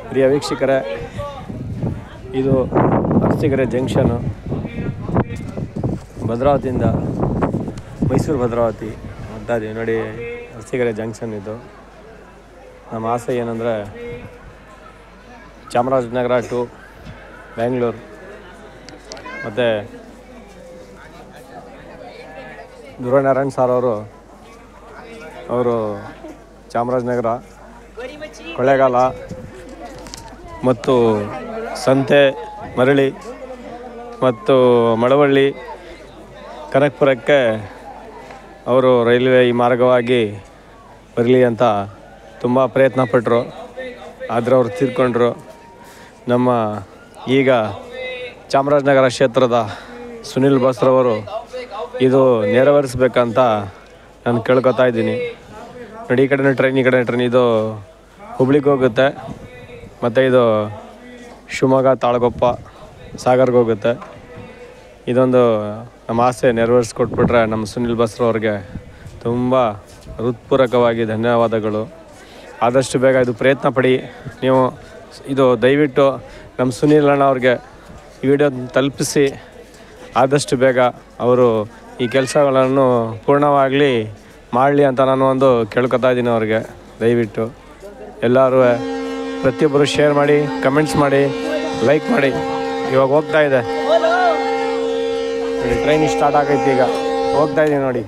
ಪ್ರಿಯ ವೀಕ್ಷಕರೇ, ಇದು ಅರಸೀಕೆರೆ ಜಂಕ್ಷನು. ಭದ್ರಾವತಿಯಿಂದ ಮೈಸೂರು ಭದ್ರಾವತಿ ಹೋಗ್ತಾ ಇದ್ದೀವಿ ನೋಡಿ. ಅರಸೀಕೆರೆ ಜಂಕ್ಷನ್ ಇದು. ನಮ್ಮ ಆಸೆ ಏನಂದರೆ ಚಾಮರಾಜನಗರ ಟು ಬೆಂಗಳೂರು ಮತ್ತು ಧ್ರುವನಾರಾಯಣ್ ಸಾರ್ ಅವರು ಚಾಮರಾಜನಗರ, ಕೊಳ್ಳೇಗಾಲ ಮತ್ತು ಸಂತೆ, ಮರಳಿ ಮತ್ತು ಮಳವಳ್ಳಿ, ಕನಕಪುರಕ್ಕೆ ಅವರು ರೈಲ್ವೆ ಈ ಮಾರ್ಗವಾಗಿ ಬರಲಿ ಅಂತ ತುಂಬ ಪ್ರಯತ್ನ ಪಟ್ಟರು. ಆದರೆ ಅವರು ತೀರ್ಕೊಂಡ್ರು. ನಮ್ಮ ಈಗ ಚಾಮರಾಜನಗರ ಕ್ಷೇತ್ರದ ಸುನಿಲ್ ಬಸ್ರವರು ಇದು ನೆರವೇರಿಸ್ಬೇಕಂತ ನಾನು ಕೇಳ್ಕೊತಾ ಇದ್ದೀನಿ. ನೋಡಿ, ಈ ಕಡೆ ಟ್ರೈನ್, ಈ ಕಡೆ ಟ್ರೈನ್. ಇದು ಹುಬ್ಳಿಗೆ ಹೋಗುತ್ತೆ ಮತ್ತು ಇದು ಶಿವಮೊಗ್ಗ, ತಾಳಗೊಪ್ಪ, ಸಾಗರ್ಗೆ ಹೋಗುತ್ತೆ. ಇದೊಂದು ನಮ್ಮ ಆಸೆ ನೆರವೇರಿಸ್ಕೊಟ್ಬಿಟ್ರೆ ನಮ್ಮ ಸುನಿಲ್ ಬಸ್ರವ್ರಿಗೆ ತುಂಬ ಹೃತ್ಪೂರ್ವಕವಾಗಿ ಧನ್ಯವಾದಗಳು. ಆದಷ್ಟು ಬೇಗ ಇದು ಪ್ರಯತ್ನ ಪಡಿ ನೀವು. ಇದು ದಯವಿಟ್ಟು ನಮ್ಮ ಸುನಿಲ್ ಅಣ್ಣ ಅವ್ರಿಗೆ ಈ ವಿಡಿಯೋ ತಲುಪಿಸಿ ಆದಷ್ಟು ಬೇಗ ಅವರು ಈ ಕೆಲಸಗಳನ್ನು ಪೂರ್ಣವಾಗಲಿ ಮಾಡಲಿ ಅಂತ ನಾನು ಒಂದು ಕೇಳ್ಕೊತಾ ಇದ್ದೀನಿ ಅವ್ರಿಗೆ. ದಯವಿಟ್ಟು ಎಲ್ಲರೂ ಪ್ರತಿಯೊಬ್ಬರು ಶೇರ್ ಮಾಡಿ, ಕಮೆಂಟ್ಸ್ ಮಾಡಿ, ಲೈಕ್ ಮಾಡಿ. ಇವಾಗ ಹೋಗ್ತಾ ಇದೆ ನೋಡಿ, ಟ್ರೈನ್ ಸ್ಟಾರ್ಟ್ ಆಗೈತಿ, ಈಗ ಹೋಗ್ತಾ ಇದ್ದೀನಿ ನೋಡಿ.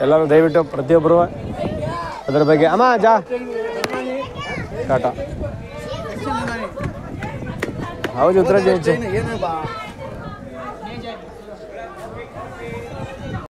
ಎಲ್ಲರೂ ದಯವಿಟ್ಟು ಪ್ರತಿಯೊಬ್ಬರು ಅದರ ಬಗ್ಗೆ ಅಮ್ಮ ಜಾ ಟಾಟಾ ಹೌದು ಉತ್ತರ